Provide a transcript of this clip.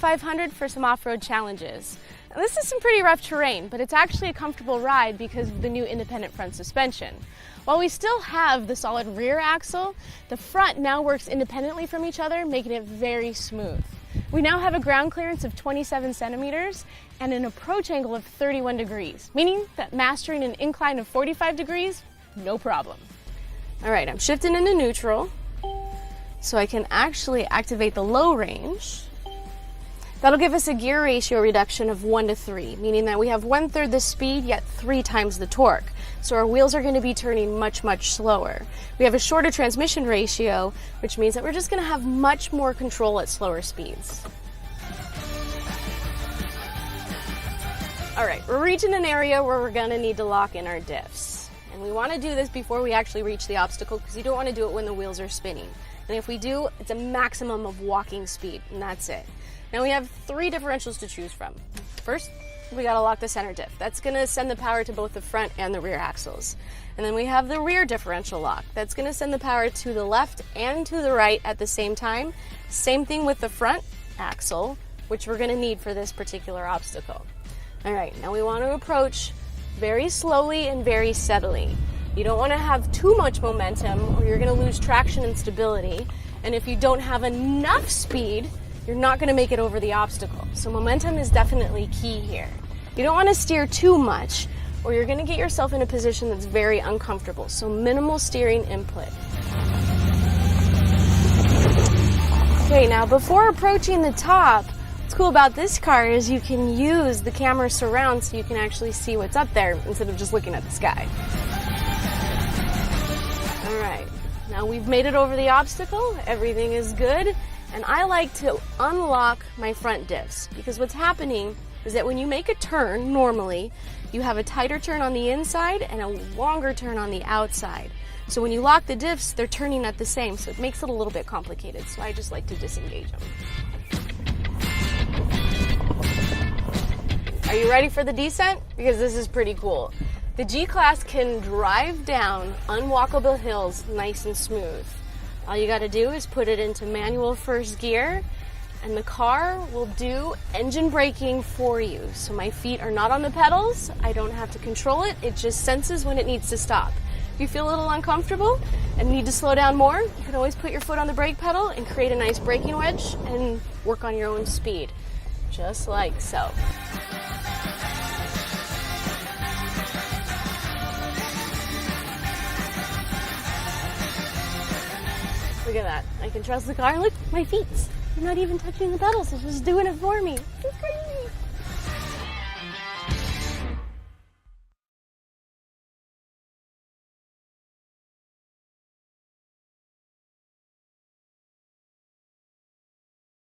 500 for some off-road challenges. Now, this is some pretty rough terrain, but it's actually a comfortable ride because of the new independent front suspension. While we still have the solid rear axle, the front now works independently from each other, making it very smooth. We now have a ground clearance of 27 centimeters and an approach angle of 31 degrees, meaning that mastering an incline of 45 degrees, no problem. All right, I'm shifting into neutral so I can actually activate the low range. That'll give us a gear ratio reduction of 1 to 3, meaning that we have 1/3 the speed, yet 3 times the torque. So our wheels are going to be turning much, much slower. We have a shorter transmission ratio, which means that we're just going to have much more control at slower speeds. All right, we're reaching an area where we're going to need to lock in our diffs. And we want to do this before we actually reach the obstacle because you don't want to do it when the wheels are spinning. And if we do, it's a maximum of walking speed, and that's it. Now we have 3 differentials to choose from. First, we gotta lock the center diff. That's gonna send the power to both the front and the rear axles. And then we have the rear differential lock. That's gonna send the power to the left and to the right at the same time. Same thing with the front axle, which we're gonna need for this particular obstacle. All right, now we wanna approach very slowly and very steadily. You don't wanna have too much momentum or you're gonna lose traction and stability. And if you don't have enough speed, you're not going to make it over the obstacle. So momentum is definitely key here. You don't want to steer too much or you're going to get yourself in a position that's very uncomfortable. So minimal steering input. Okay, now before approaching the top, what's cool about this car is you can use the camera surround so you can actually see what's up there instead of just looking at the sky. All right, now we've made it over the obstacle. Everything is good. And I like to unlock my front diffs because what's happening is that when you make a turn, normally, you have a tighter turn on the inside and a longer turn on the outside. So when you lock the diffs, they're turning at the same, so it makes it a little bit complicated. So I just like to disengage them. Are you ready for the descent? Because this is pretty cool. The G-Class can drive down unwalkable hills nice and smooth. All you gotta do is put it into manual first gear and the car will do engine braking for you. So my feet are not on the pedals, I don't have to control it, it just senses when it needs to stop. If you feel a little uncomfortable and need to slow down more, you can always put your foot on the brake pedal and create a nice braking wedge and work on your own speed, just like so. Look at that. I can trust the car. Look, my feet. I'm not even touching the pedals. It's just doing it for me. It's crazy.